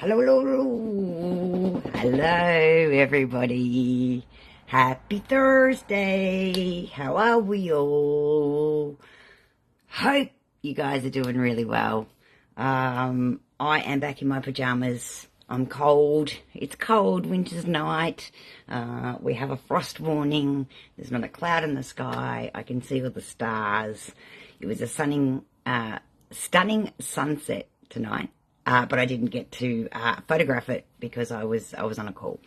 Hello, hello, hello. Hello, everybody. Happy Thursday. How are we all? Hope you guys are doing really well. I am back in my pajamas. I'm cold. It's cold, winter's night. We have a frost warning. There's not a cloud in the sky. I can see all the stars. It was a stunning sunset tonight. But I didn't get to photograph it because I was on a call.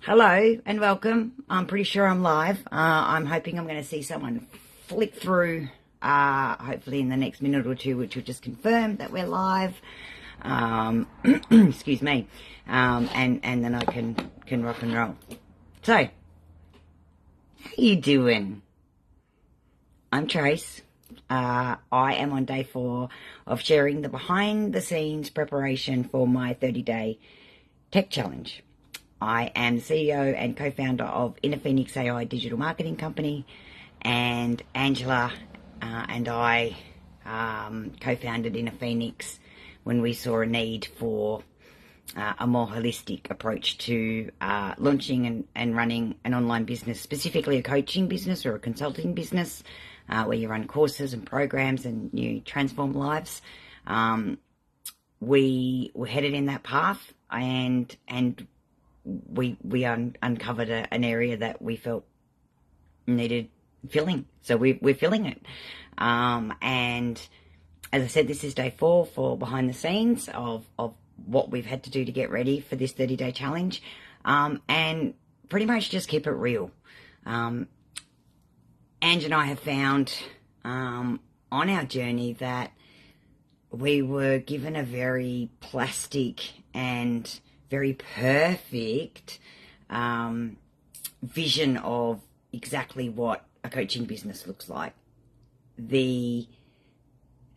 Hello and welcome. I'm pretty sure I'm live. I'm hoping I'm going to see someone flick through, hopefully in the next minute or two, which will just confirm that we're live. Excuse me. And then I can rock and roll. So, how you doing? I'm Trace. I am on day 4 of sharing the behind-the-scenes preparation for my 30-day tech challenge. I am the CEO and co-founder of InnerPhoenixAI digital marketing company, and Angela and I co-founded InnerPhoenix when we saw a need for a more holistic approach to launching and running an online business, specifically a coaching business or a consulting business, where you run courses and programs and you transform lives. We were headed in that path, and we uncovered an area that we felt needed filling. So we're filling it. And as I said, this is day 4 for behind the scenes of what we've had to do to get ready for this 30-day challenge, and pretty much just keep it real. Ange and I have found on our journey that we were given a very plastic and very perfect vision of exactly what a coaching business looks like. The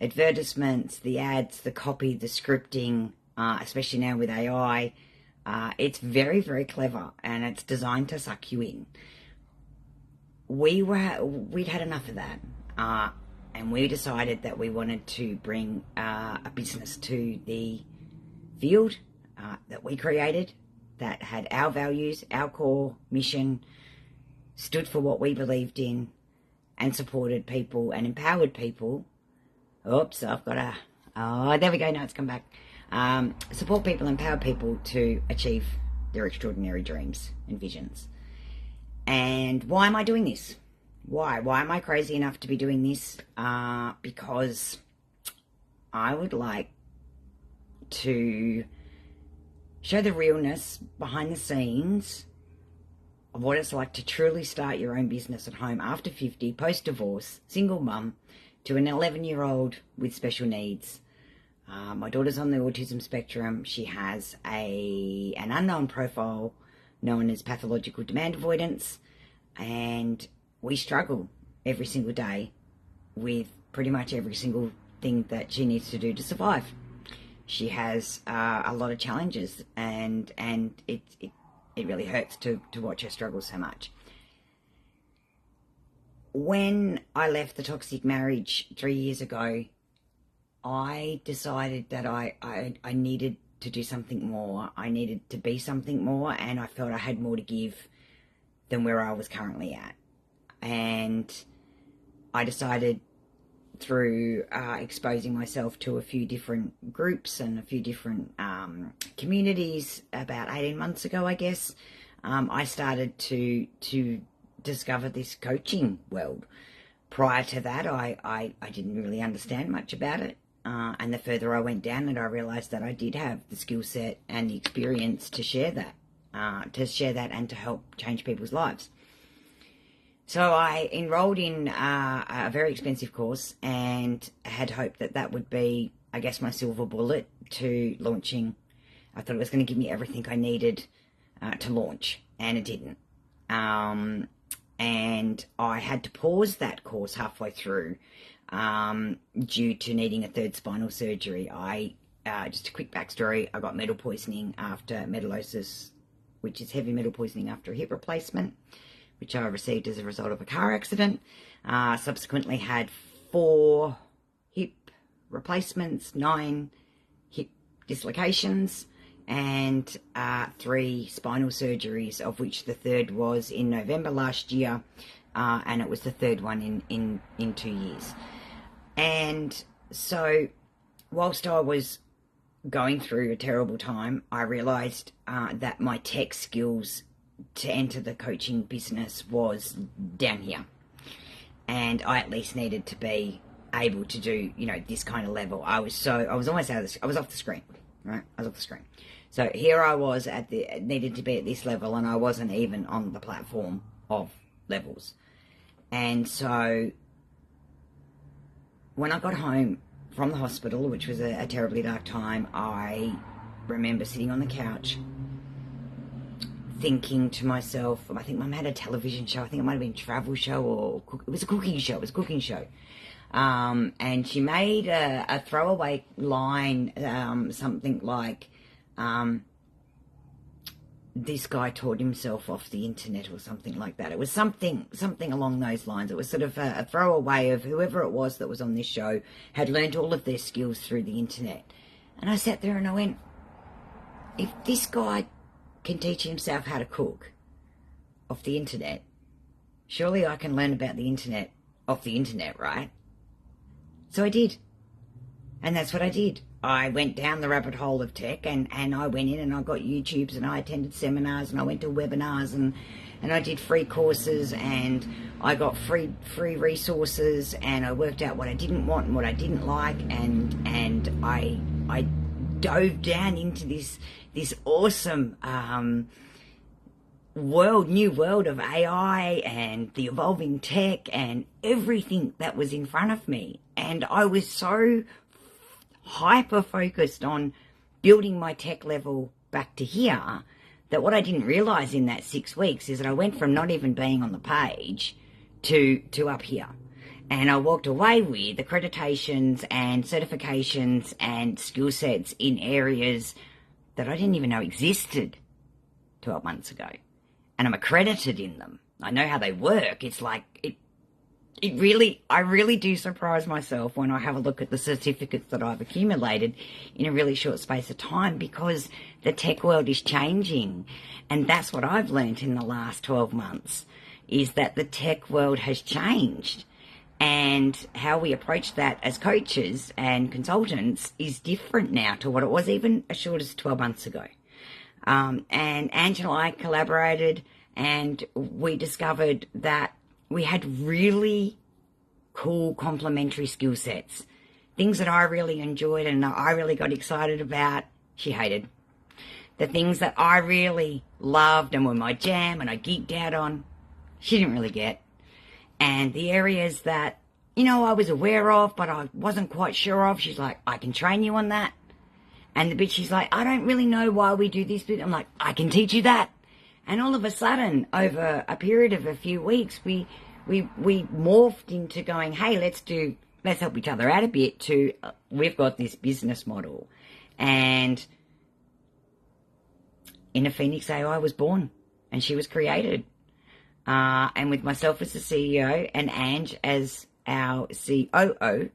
advertisements, the ads, the copy, the scripting, especially now with AI, it's very, very clever, and it's designed to suck you in. We'd had enough of that, and we decided that we wanted to bring a business to the field that we created, that had our values, our core mission, stood for what we believed in, and supported people and empowered people. Oops, I've got there we go, now it's come back. Support people, empower people to achieve their extraordinary dreams and visions. And why am I doing this? Why am I crazy enough to be doing this? Because I would like to show the realness behind the scenes of what it's like to truly start your own business at home after 50, post-divorce, single mum to an 11-year-old with special needs. My daughter's on the autism spectrum. She has an unknown profile known as pathological demand avoidance, and we struggle every single day with pretty much every single thing that she needs to do to survive. She has a lot of challenges, and it really hurts to watch her struggle so much. When I left the toxic marriage 3 years ago, I decided that I needed to do something more. I needed to be something more, and I felt I had more to give than where I was currently at. And I decided through exposing myself to a few different groups and a few different communities about 18 months ago, I guess, I started to discover this coaching world. Prior to that, I didn't really understand much about it. And the further I went down it, I realized that I did have the skill set and the experience to share that and to help change people's lives. So I enrolled in a very expensive course and had hoped that that would be, I guess, my silver bullet to launching. I thought it was going to give me everything I needed to launch, and it didn't. And I had to pause that course halfway through due to needing a 3rd spinal surgery. Just a quick backstory, I got metal poisoning after metallosis, which is heavy metal poisoning after a hip replacement, which I received as a result of a car accident. Subsequently had 4 hip replacements, 9 hip dislocations and 3 spinal surgeries, of which the third was in November last year, and it was the third one in 2 years. And so whilst I was going through a terrible time, I realised that my tech skills to enter the coaching business was down here. And I at least needed to be able to do, this kind of level. I was almost I was off the screen, right? I was off the screen. So here I was needed to be at this level, and I wasn't even on the platform of levels. And so when I got home from the hospital, which was a terribly dark time, I remember sitting on the couch thinking to myself, I think Mum had a television show, I think it might have been a travel show, or it was a cooking show, and she made a throwaway line, something like, this guy taught himself off the internet, or something like that. It was something along those lines. It was sort of a throwaway of whoever it was that was on this show had learned all of their skills through the internet. And I sat there and I went, if this guy can teach himself how to cook off the internet, surely I can learn about the internet off the internet, right? So I did. And that's what I did. I went down the rabbit hole of tech, and I went in and I got YouTubes, and I attended seminars, and I went to webinars, and I did free courses, and I got free resources, and I worked out what I didn't want and what I didn't like, and I dove down into this awesome new world of AI and the evolving tech and everything that was in front of me. And I was so hyper focused on building my tech level back to here that what I didn't realize in that 6 weeks is that I went from not even being on the page to up here. And I walked away with accreditations and certifications and skill sets in areas that I didn't even know existed 12 months ago. And I'm accredited in them. I know how they work. It's like, I really do surprise myself when I have a look at the certificates that I've accumulated in a really short space of time, because the tech world is changing. And that's what I've learned in the last 12 months, is that the tech world has changed. And how we approach that as coaches and consultants is different now to what it was even as short as 12 months ago. And Angela and I collaborated, and we discovered that we had really cool complementary skill sets. Things that I really enjoyed and I really got excited about, she hated. The things that I really loved and were my jam and I geeked out on, she didn't really get. And the areas that, I was aware of but I wasn't quite sure of, she's like, I can train you on that. And the bit she's like, I don't really know why we do this bit. I'm like, I can teach you that. And all of a sudden, over a period of a few weeks, we morphed into going, hey, let's help each other out a bit, to we've got this business model. And InnerPhoenixAI was born, and she was created. And with myself as the CEO and Ange as our COO,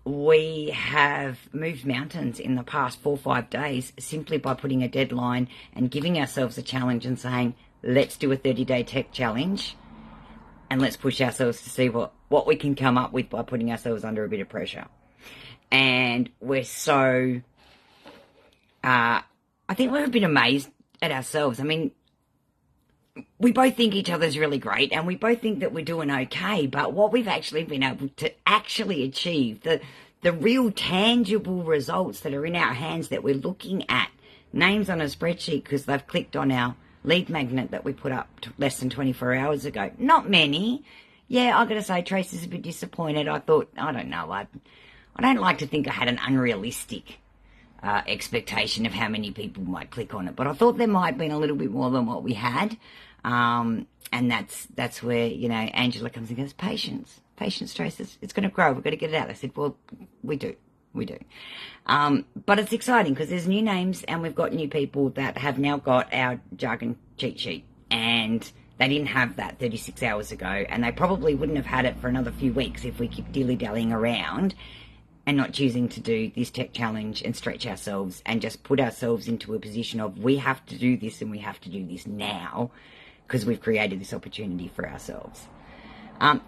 we have moved mountains in the past 4 or 5 days simply by putting a deadline and giving ourselves a challenge and saying, let's do a 30-day tech challenge and let's push ourselves to see what we can come up with by putting ourselves under a bit of pressure. And we're so, I think we're a bit amazed at ourselves. I mean, we both think each other's really great and we both think that we're doing okay, but what we've actually been able to actually achieve, the real tangible results that are in our hands that we're looking at, names on a spreadsheet because they've clicked on our lead magnet that we put up less than 24 hours ago. Not many. Yeah, I've got to say, Tracey's a bit disappointed. I thought, I don't know, I don't like to think I had an unrealistic expectation of how many people might click on it, but I thought there might have been a little bit more than what we had. And that's where, Angela comes and goes, patience, Trace, it's going to grow. We've got to get it out. I said, well, we do. But it's exciting because there's new names and we've got new people that have now got our jargon cheat sheet, and they didn't have that 36 hours ago, and they probably wouldn't have had it for another few weeks if we keep dilly-dallying around. and not choosing to do this tech challenge and stretch ourselves and just put ourselves into a position of we have to do this and we have to do this now because we've created this opportunity for ourselves.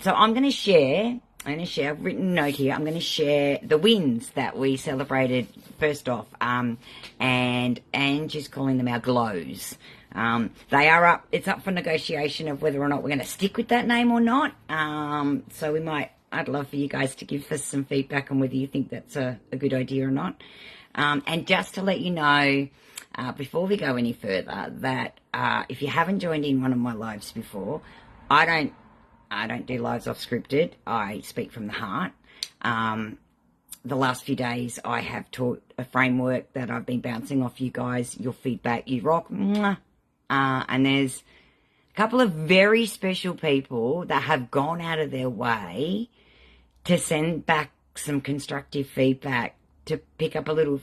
So I'm going to share, I've written a note here, I'm going to share the wins that we celebrated first off, and just calling them our glows. They are up, it's up for negotiation of whether or not we're going to stick with that name or not. So I'd love for you guys to give us some feedback on whether you think that's a good idea or not. And just to let you know, before we go any further, that if you haven't joined in one of my lives before, I don't do lives off scripted. I speak from the heart. The last few days I have taught a framework that I've been bouncing off you guys. Your feedback, you rock. And there's a couple of very special people that have gone out of their way to send back some constructive feedback, to pick up a little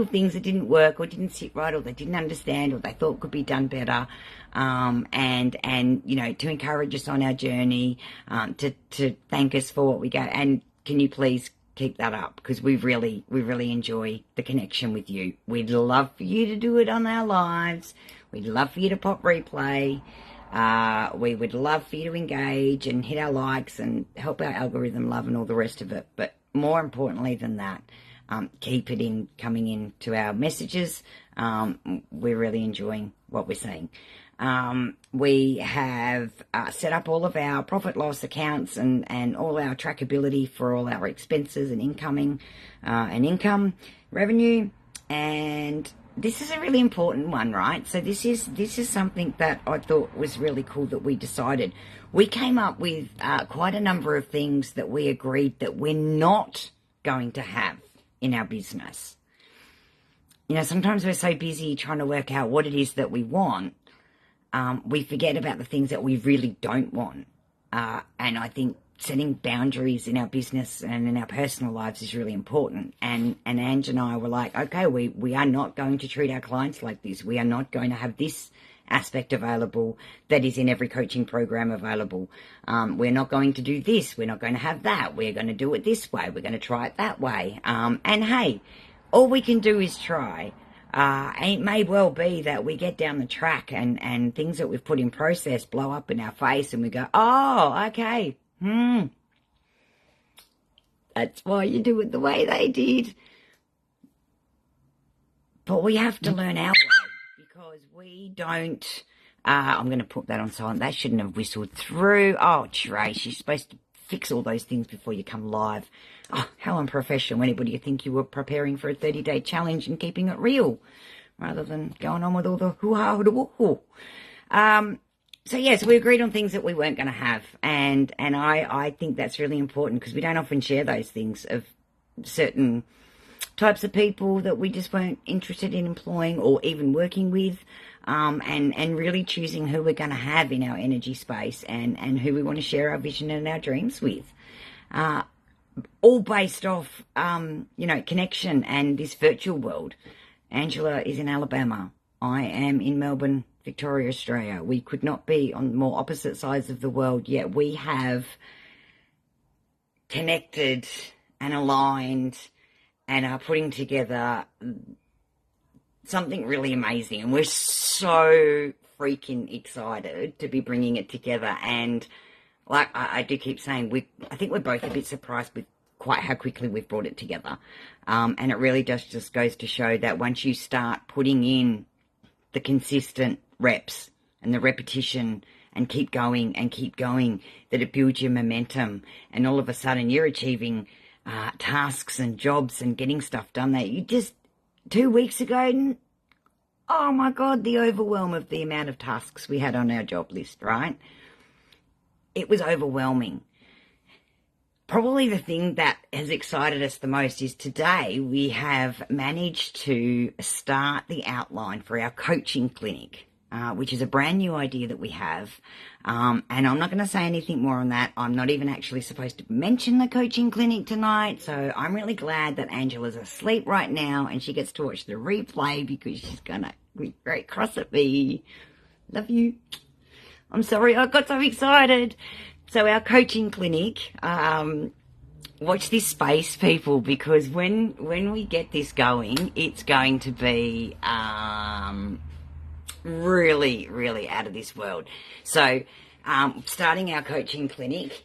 things that didn't work or didn't sit right or they didn't understand or they thought could be done better, and you know, to encourage us on our journey, to thank us for what we got. And can you please keep that up, because we really enjoy the connection with you. We'd love for you to do it on our lives. We'd love for you to pop replay. We would love for you to engage and hit our likes and help our algorithm love and all the rest of it. But more importantly than that, keep it coming into our messages. We're really enjoying what we're seeing. We have set up all of our profit loss accounts and all our trackability for all our expenses and income revenue. And this is a really important one, right? So this is something that I thought was really cool that we decided. We came up with quite a number of things that we agreed that we're not going to have in our business. You know, sometimes we're so busy trying to work out what it is that we want, we forget about the things that we really don't want. And I think setting boundaries in our business and in our personal lives is really important. And Ange and I were like, okay, we are not going to treat our clients like this. We are not going to have this aspect available that is in every coaching program available. We're not going to do this. We're not going to have that. We're going to do it this way. We're going to try it that way. And hey, all we can do is try. And it may well be that we get down the track and things that we've put in process blow up in our face and we go, oh, okay. That's why you do it the way they did. But we have to learn our way, because we don't, I'm going to put that on silent. That shouldn't have whistled through. Oh, Tracey, you're supposed to fix all those things before you come live. Oh, how unprofessional. Anybody, you think you were preparing for a 30-day challenge and keeping it real rather than going on with all the hoo-ha, hoo-hoo. So yes, we agreed on things that we weren't going to have, and I think that's really important, because we don't often share those things of certain types of people that we just weren't interested in employing or even working with, and really choosing who we're going to have in our energy space and who we want to share our vision and our dreams with, all based off connection and this virtual world. Angela is in Alabama. I am in Melbourne, Victoria, Australia. We could not be on more opposite sides of the world, yet we have connected and aligned and are putting together something really amazing. And we're so freaking excited to be bringing it together. And like I do keep saying, I think we're both a bit surprised with quite how quickly we've brought it together. And it really just goes to show that once you start putting in the consistent reps and the repetition and keep going, that it builds your momentum, and all of a sudden you're achieving tasks and jobs and getting stuff done that you just 2 weeks ago, oh my God, the overwhelm of the amount of tasks we had on our job list, right? It was overwhelming. Probably the thing that has excited us the most is today we have managed to start the outline for our coaching clinic, which is a brand new idea that we have. And I'm not going to say anything more on that. I'm not even actually supposed to mention the coaching clinic tonight. So I'm really glad that Angela's asleep right now and she gets to watch the replay, because she's going to be very cross at me. Love you. I'm sorry, I got so excited. So our coaching clinic, watch this space, people, because when we get this going, it's going to be really, really out of this world. So, starting our coaching clinic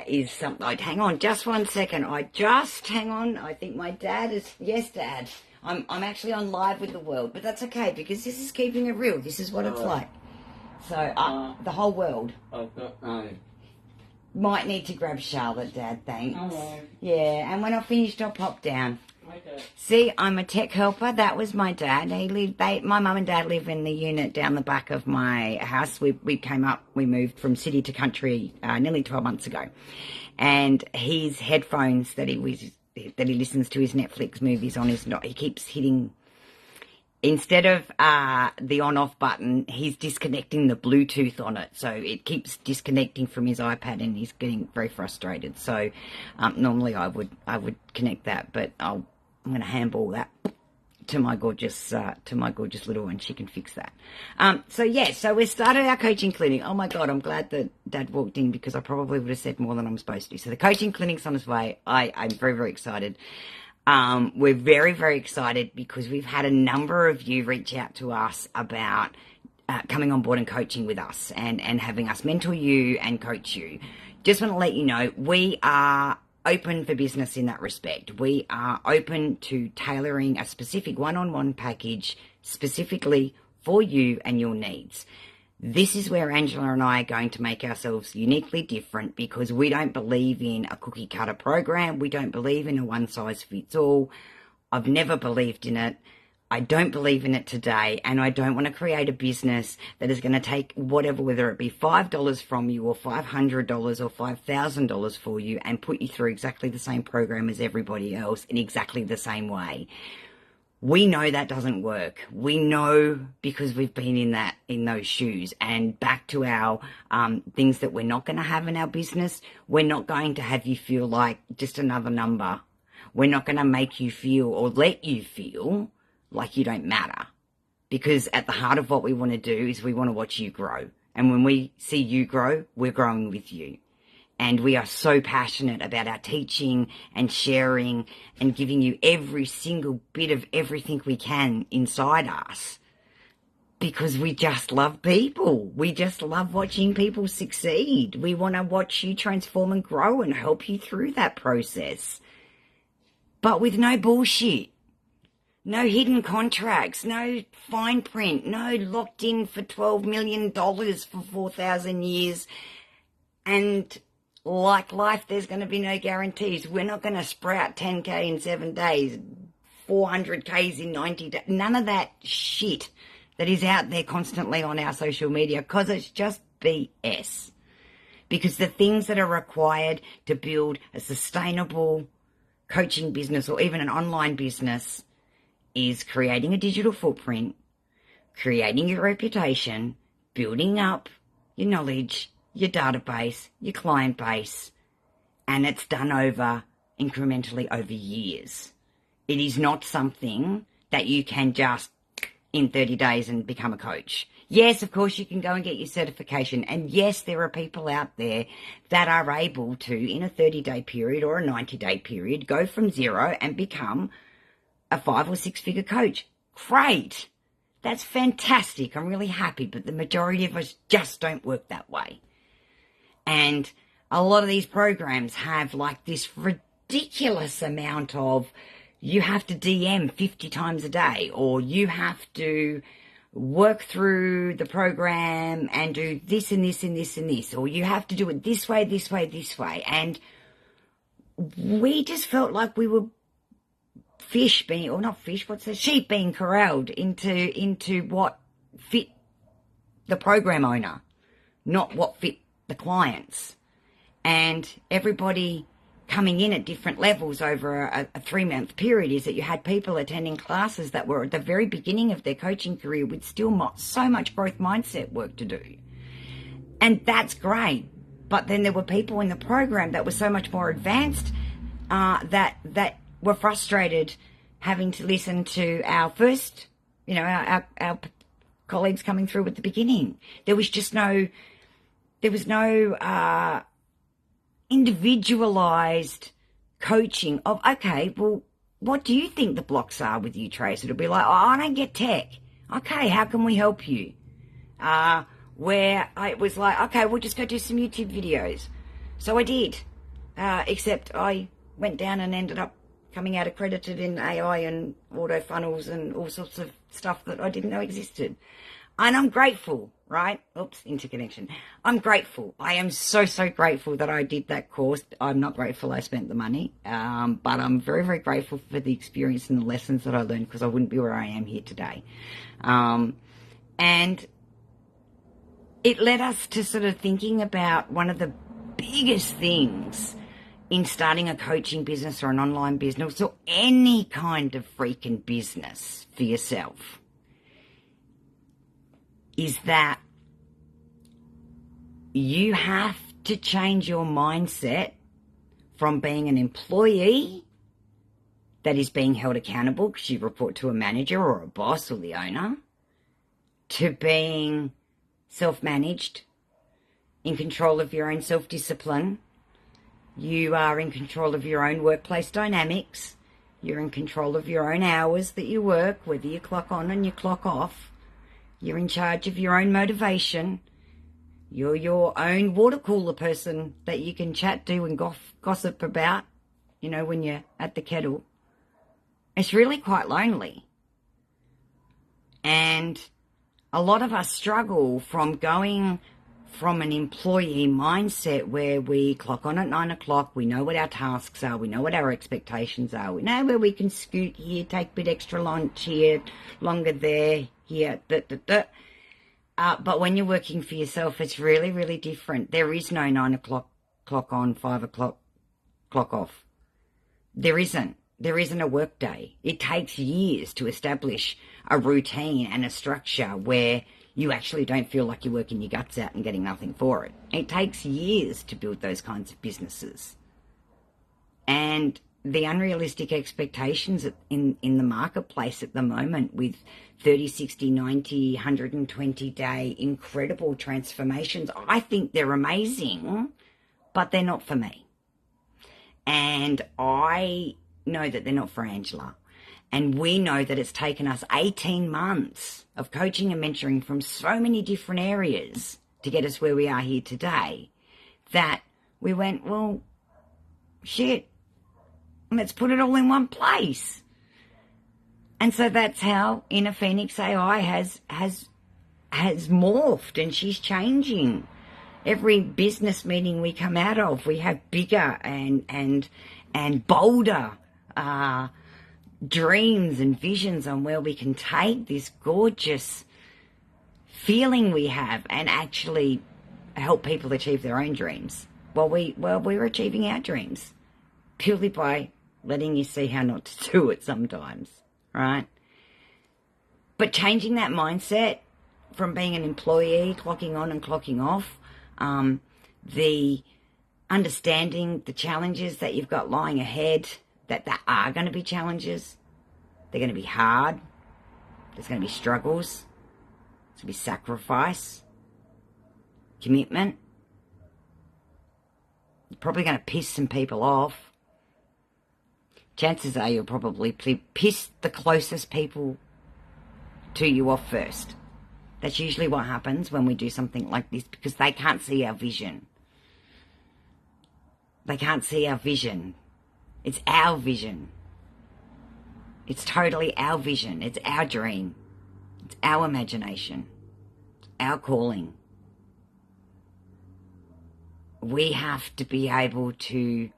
is something. Hang on, just 1 second. Hang on. I think my dad is. Yes, Dad. I'm actually on live with the world, but that's okay because this is keeping it real. This is what it's like. So, the whole world. Might need to grab Charlotte, Dad, thanks. Yeah, and when I finished, I'll pop down. Okay. See, I'm a tech helper. That was my dad. My mum and dad live in the unit down the back of my house. We moved from city to country nearly 12 months ago. And his headphones that he listens to his Netflix movies on he keeps hitting. Instead of the on-off button, he's disconnecting the Bluetooth on it. So it keeps disconnecting from his iPad and he's getting very frustrated. So normally I would connect that, but I'm going to handball that to my gorgeous little one. She can fix that. So we started our coaching clinic. Oh my God, I'm glad that Dad walked in because I probably would have said more than I'm supposed to. So the coaching clinic's on its way. I'm very, very excited. We're very, very excited because we've had a number of you reach out to us about coming on board and coaching with us and having us mentor you and coach you. Just want to let you know, we are open for business in that respect. We are open to tailoring a specific one-on-one package specifically for you and your needs. This is where Angela and I are going to make ourselves uniquely different because we don't believe in a cookie cutter program. We don't believe in a one size fits all. I've never believed in it. I don't believe in it today. And I don't want to create a business that is going to take whatever, whether it be $5 from you or $500 or $5,000 for you and put you through exactly the same program as everybody else in exactly the same way. We know that doesn't work. We know because we've been in those shoes. And back to our things that we're not going to have in our business, we're not going to have you feel like just another number. We're not going to make you feel or let you feel like you don't matter. Because at the heart of what we want to do is we want to watch you grow. And when we see you grow, we're growing with you. And we are so passionate about our teaching and sharing and giving you every single bit of everything we can inside us because we just love people. We just love watching people succeed. We want to watch you transform and grow and help you through that process. But with no bullshit, no hidden contracts, no fine print, no locked in for $12 million for 4,000 years. And like life, there's going to be no guarantees. We're not going to sprout 10K in 7 days, 400Ks in 90 days. None of that shit that is out there constantly on our social media because it's just BS. Because the things that are required to build a sustainable coaching business or even an online business is creating a digital footprint, creating your reputation, building up your knowledge, your database, your client base, and it's done incrementally over years. It is not something that you can just in 30 days and become a coach. Yes, of course, you can go and get your certification. And yes, there are people out there that are able to, in a 30-day period or a 90-day period, go from zero and become a 5 or 6 figure coach. Great. That's fantastic. I'm really happy. But the majority of us just don't work that way. And a lot of these programs have like this ridiculous amount of you have to DM 50 times a day, or you have to work through the program and do this and this and this and this, or you have to do it this way, this way, this way. And we just felt like we were sheep being corralled into what fit the program owner, not what fit the clients. And everybody coming in at different levels over a 3-month period is that you had people attending classes that were at the very beginning of their coaching career with still so much growth mindset work to do. And that's great. But then there were people in the program that were so much more advanced that were frustrated having to listen to our first, our colleagues coming through at the beginning. There was no individualized coaching of, okay, well, what do you think the blocks are with you, Trace? It'll be like, oh, I don't get tech. Okay, how can we help you? Where I was like, okay, we'll just go do some YouTube videos. So I did, except I went down and ended up coming out accredited in AI and auto funnels and all sorts of stuff that I didn't know existed. And I'm grateful, right? Oops, interconnection. I'm grateful. I am so, so grateful that I did that course. I'm not grateful I spent the money, but I'm very, very grateful for the experience and the lessons that I learned, because I wouldn't be where I am here today. And it led us to sort of thinking about one of the biggest things in starting a coaching business or an online business or any kind of freaking business for yourself, is that you have to change your mindset from being an employee that is being held accountable because you report to a manager or a boss or the owner, to being self-managed, in control of your own self-discipline. You are in control of your own workplace dynamics. You're in control of your own hours that you work, whether you clock on and you clock off. You're in charge of your own motivation. You're your own water cooler person that you can chat to and gossip about, you know, when you're at the kettle. It's really quite lonely. And a lot of us struggle from going from an employee mindset where we clock on at 9 o'clock, we know what our tasks are, we know what our expectations are, we know where we can scoot here, take a bit extra lunch here, longer there, here, but when you're working for yourself, it's really, really different. There is no 9 o'clock clock on, 5 o'clock clock off. There isn't. There isn't a work day. It takes years to establish a routine and a structure where you actually don't feel like you're working your guts out and getting nothing for it. It takes years to build those kinds of businesses. And the unrealistic expectations in the marketplace at the moment with 30, 60, 90, 120 day incredible transformations, I think they're amazing, but they're not for me. And I know that they're not for Angela. And we know that it's taken us 18 months of coaching and mentoring from so many different areas to get us where we are here today, that we went, well, shit, let's put it all in one place. And so that's how InnerPhoenixAI has morphed, and she's changing. Every business meeting we come out of, we have bigger and bolder dreams and visions on where we can take this gorgeous feeling we have and actually help people achieve their own dreams. Well, we're achieving our dreams purely by letting you see how not to do it sometimes, right? But changing that mindset from being an employee, clocking on and clocking off, the understanding the challenges that you've got lying ahead, that there are going to be challenges. They're going to be hard. There's going to be struggles. There's going to be sacrifice, commitment. You're probably going to piss some people off. Chances are you'll probably piss the closest people to you off first. That's usually what happens when we do something like this, because they can't see our vision. They can't see our vision. It's our vision. It's totally our vision. It's our dream. It's our imagination. Our calling. We have to be able to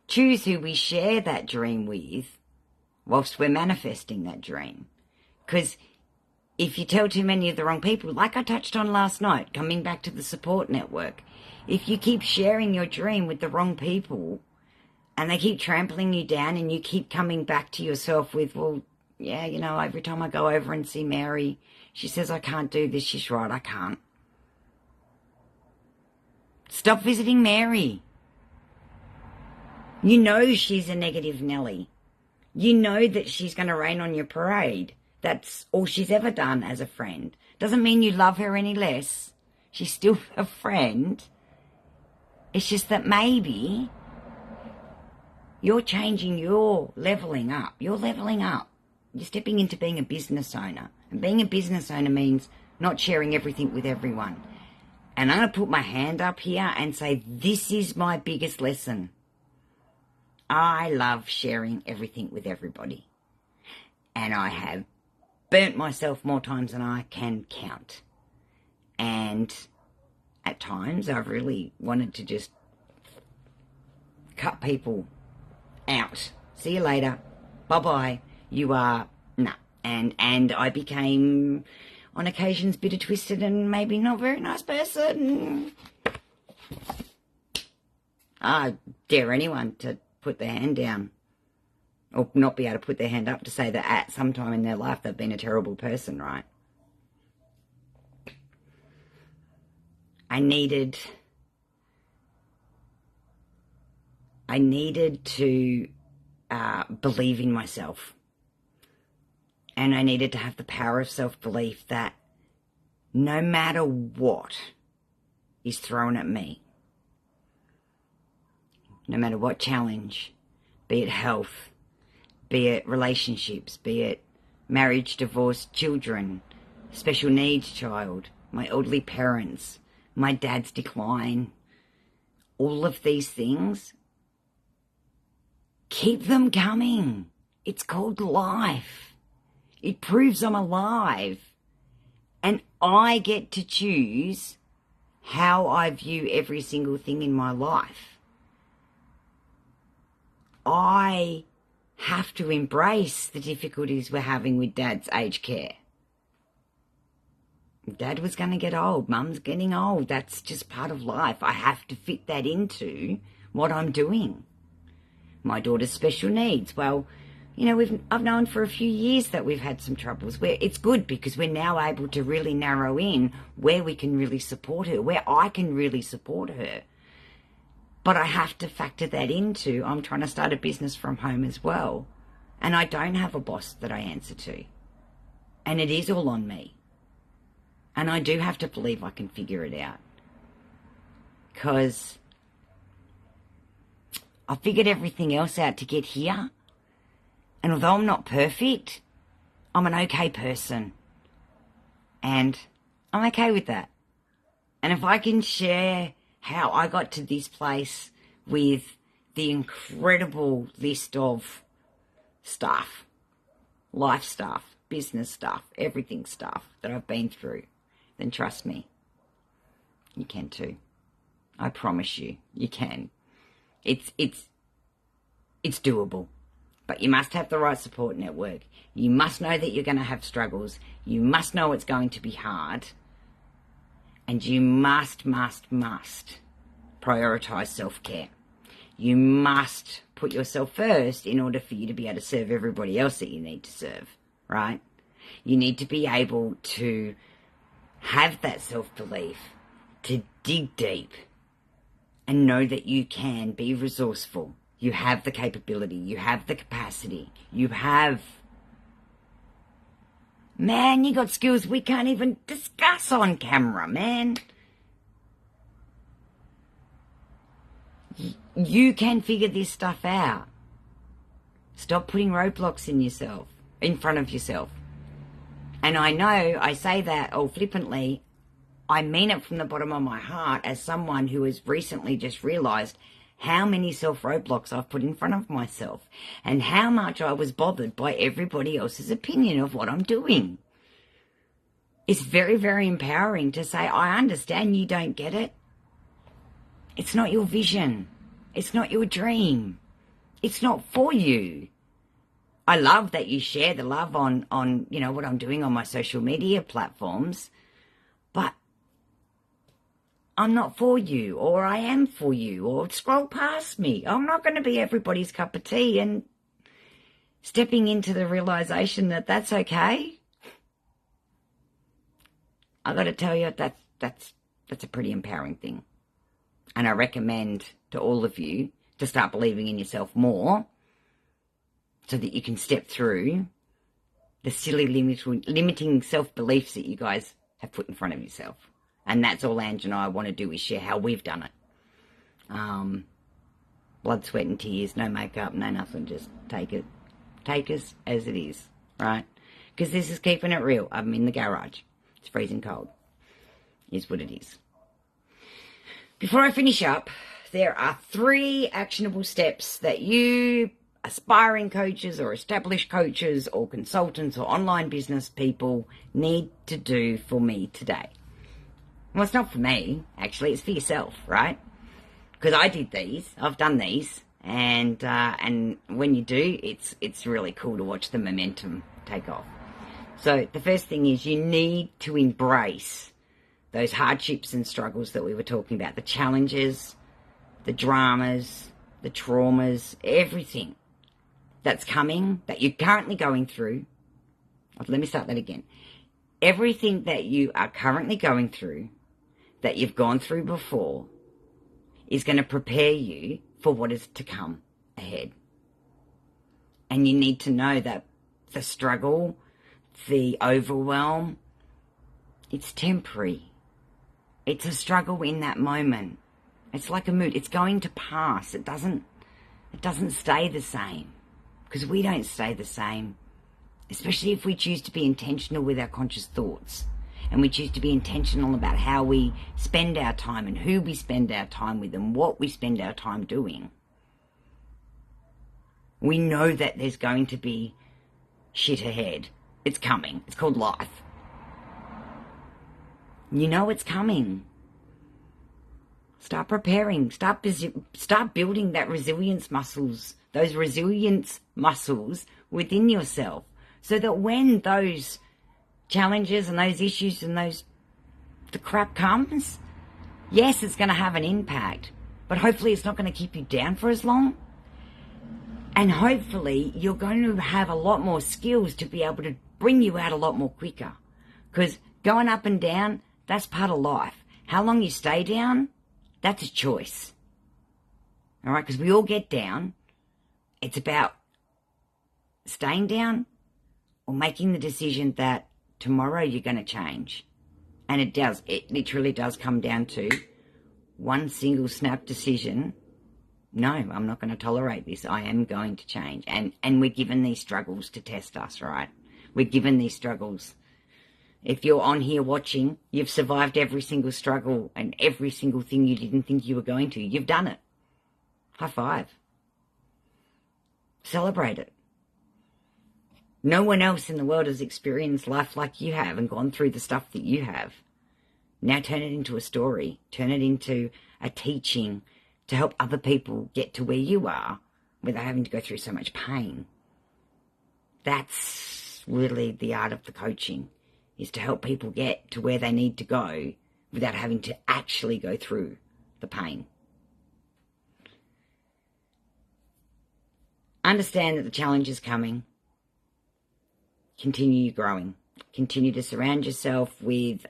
choose who we share that dream with whilst we're manifesting that dream. Because if you tell too many of the wrong people, like I touched on last night, coming back to the support network, if you keep sharing your dream with the wrong people and they keep trampling you down and you keep coming back to yourself with, well, yeah, you know, every time I go over and see Mary, she says I can't do this. She's right, I can't. Stop visiting Mary. You know she's a negative Nelly. You know that she's going to rain on your parade. That's all she's ever done as a friend. Doesn't mean you love her any less. She's still a friend. It's just that maybe You're changing, you're leveling up. You're leveling up. You're stepping into being a business owner. And being a business owner means not sharing everything with everyone. And I'm going to put my hand up here and say, this is my biggest lesson. I love sharing everything with everybody. And I have burnt myself more times than I can count. And at times I've really wanted to just cut people out. See you later. Bye-bye. You are... Nah. And I became, on occasions, bitter, twisted, and maybe not very nice person. I dare anyone to put their hand down, or not be able to put their hand up, to say that at some time in their life they've been a terrible person, right? I needed to believe in myself. And I needed to have the power of self-belief that no matter what is thrown at me, no matter what challenge, be it health, be it relationships, be it marriage, divorce, children, special needs child, my elderly parents, my dad's decline, all of these things, keep them coming. It's called life. It proves I'm alive. And I get to choose how I view every single thing in my life. I have to embrace the difficulties we're having with Dad's aged care. Dad was going to get old. Mum's getting old. That's just part of life. I have to fit that into what I'm doing. My daughter's special needs. Well, you know, I've known for a few years that we've had some troubles. Where it's good because we're now able to really narrow in where we can really support her, where I can really support her. But I have to factor that into, I'm trying to start a business from home as well. And I don't have a boss that I answer to. And it is all on me. And I do have to believe I can figure it out. Because I figured everything else out to get here. And although I'm not perfect, I'm an okay person. And I'm okay with that. And if I can share how I got to this place with the incredible list of stuff, life stuff, business stuff, everything stuff that I've been through, then trust me, you can too. I promise you, you can. It's doable. But you must have the right support network. You must know that you're going to have struggles. You must know it's going to be hard. And you must prioritise self-care. You must put yourself first in order for you to be able to serve everybody else that you need to serve, right? You need to be able to have that self-belief, to dig deep and know that you can be resourceful. You have the capability. You have the capacity. You have... Man, you got skills we can't even discuss on camera, man. You can figure this stuff out. Stop putting roadblocks in front of yourself. And I know I say that all flippantly. I mean it from the bottom of my heart as someone who has recently just realised how many self-roadblocks I've put in front of myself and how much I was bothered by everybody else's opinion of what I'm doing. It's very, very empowering to say, I understand you don't get it. It's not your vision. It's not your dream. It's not for you. I love that you share the love on you know, what I'm doing on my social media platforms, but I'm not for you, or I am for you, or scroll past me. I'm not going to be everybody's cup of tea, and stepping into the realization that that's okay. I got to tell you, that's a pretty empowering thing. And I recommend to all of you to start believing in yourself more so that you can step through the silly limiting self-beliefs that you guys have put in front of yourself. And that's all Ange and I want to do, is share how we've done it. blood, sweat and tears, no makeup, no nothing, just take it. Take us as it is, right? Because this is keeping it real. I'm in the garage. It's freezing cold. Is what it is. Before I finish up, there are 3 actionable steps that you aspiring coaches or established coaches or consultants or online business people need to do for me today. Well, it's not for me, actually. It's for yourself, right? Because I did these. I've done these. And when you do, it's really cool to watch the momentum take off. So the first thing is you need to embrace those hardships and struggles that we were talking about, the challenges, the dramas, the traumas, everything that's coming, that you're currently going through. Let me start that again. Everything that you are currently going through, that you've gone through before, is going to prepare you for what is to come ahead. And you need to know that the struggle, the overwhelm, it's temporary. It's a struggle in that moment. It's like a mood. It's going to pass. It doesn't stay the same. Because we don't stay the same. Especially if we choose to be intentional with our conscious thoughts. And we choose to be intentional about how we spend our time and who we spend our time with and what we spend our time doing. We know that there's going to be shit ahead. It's coming. It's called life. You know it's coming. Start preparing. Start building that resilience muscles, those resilience muscles within yourself, so that when those challenges and those issues and the crap comes, yes, it's going to have an impact, but hopefully it's not going to keep you down for as long. And hopefully you're going to have a lot more skills to be able to bring you out a lot more quicker. Because going up and down, that's part of life. How long you stay down, that's a choice. All right, because we all get down. It's about staying down or making the decision that tomorrow you're going to change. And it does. It literally does come down to one single snap decision. No, I'm not going to tolerate this. I am going to change. And we're given these struggles to test us, right? We're given these struggles. If you're on here watching, you've survived every single struggle and every single thing you didn't think you were going to. You've done it. High five. Celebrate it. No one else in the world has experienced life like you have and gone through the stuff that you have. Now turn it into a story. Turn it into a teaching to help other people get to where you are without having to go through so much pain. That's really the art of the coaching, is to help people get to where they need to go without having to actually go through the pain. Understand that the challenge is coming. Continue growing. Continue to surround yourself with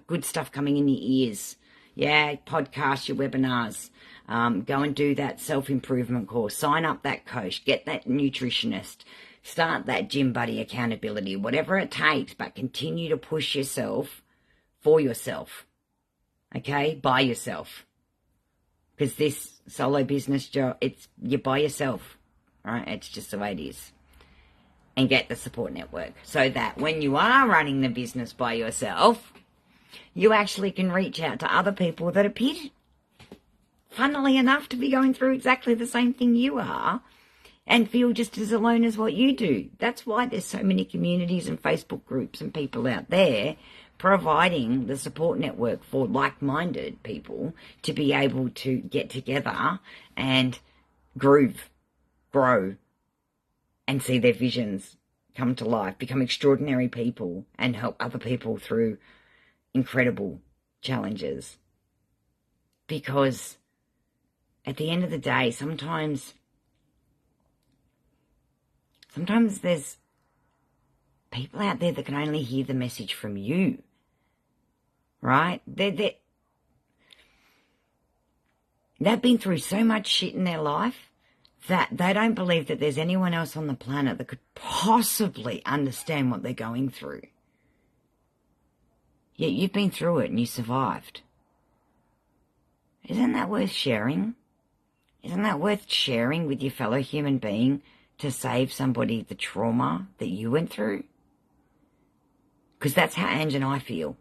good stuff coming in your ears. Yeah, podcasts, your webinars. Go and do that self-improvement course. Sign up that coach. Get that nutritionist. Start that gym buddy accountability. Whatever it takes, but continue to push yourself for yourself. Okay? By yourself. Because this solo business job, you're by yourself. Right? It's just the way it is. And get the support network so that when you are running the business by yourself, you actually can reach out to other people that appear, funnily enough, to be going through exactly the same thing you are and feel just as alone as what you do. That's why there's so many communities and Facebook groups and people out there providing the support network for like-minded people to be able to get together and groove, grow, and see their visions come to life, become extraordinary people, and help other people through incredible challenges. Because at the end of the day, sometimes there's people out there that can only hear the message from you, right? They've been through so much shit in their life that they don't believe that there's anyone else on the planet that could possibly understand what they're going through. Yet you've been through it and you survived. Isn't that worth sharing? Isn't that worth sharing with your fellow human being to save somebody the trauma that you went through? Because that's how Ange and I feel.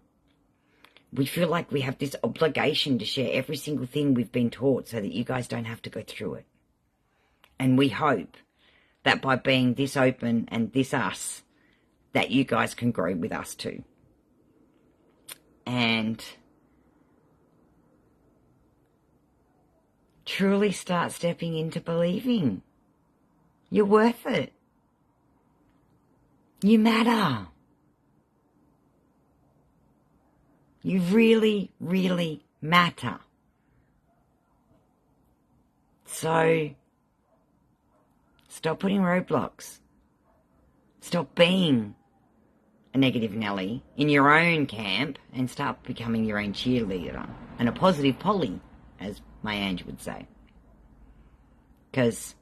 We feel like we have this obligation to share every single thing we've been taught so that you guys don't have to go through it. And we hope that by being this open and this us, that you guys can grow with us too. And truly start stepping into believing. You're worth it. You matter. You really, really matter. So, stop putting roadblocks. Stop being a negative Nelly in your own camp and start becoming your own cheerleader and a positive Polly, as my Ange would say. Because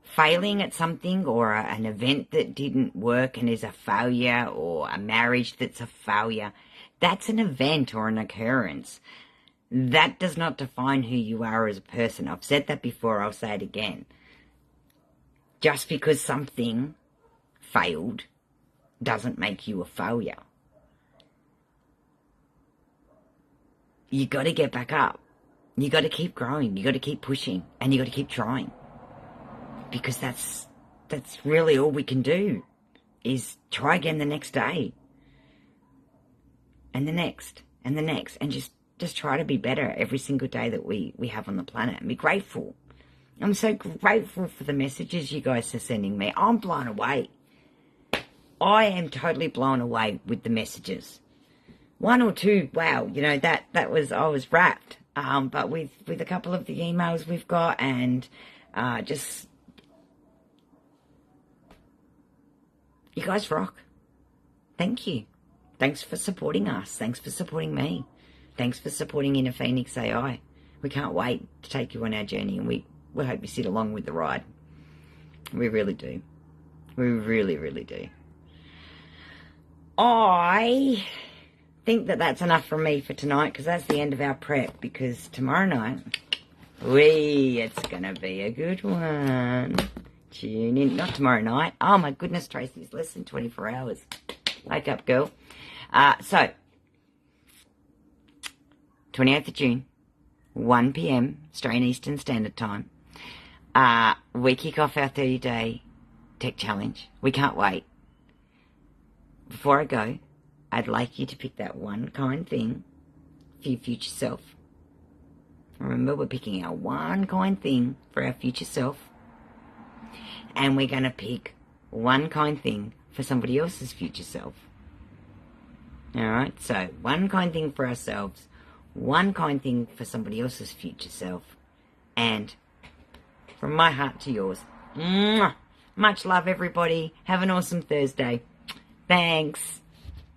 failing at something or an event that didn't work and is a failure, or a marriage that's a failure, that's an event or an occurrence. That does not define who you are as a person. I've said that before, I'll say it again. Just because something failed doesn't make you a failure. You got to get back up. You got to keep growing. You got to keep pushing, and you got to keep trying. Because that's really all we can do, is try again the next day. And the next, and the next, and just try to be better every single day that we have on the planet, and be grateful. I'm so grateful for the messages you guys are sending me. I'm blown away. I am totally blown away with the messages. One or two, wow, you know, that was, I was wrapped. But with a couple of the emails we've got, and just, you guys rock. Thank you. Thanks for supporting us. Thanks for supporting me. Thanks for supporting InnerPhoenixAI. We can't wait to take you on our journey, and we hope you sit along with the ride. We really do. We really, really do. I think that's enough from me for tonight, because that's the end of our prep, because tomorrow night, it's going to be a good one. Tune in. Not tomorrow night. Oh my goodness, Tracey, it's less than 24 hours. Wake up, girl. So, 28th of June, 1 p.m, Australian Eastern Standard Time. We kick off our 30-day tech challenge. We can't wait. Before I go, I'd like you to pick that one kind thing for your future self. Remember, we're picking our one kind thing for our future self. And we're going to pick one kind thing for somebody else's future self. Alright, so one kind thing for ourselves, one kind thing for somebody else's future self, and from my heart to yours. Mwah! Much love, everybody. Have an awesome Thursday. Thanks.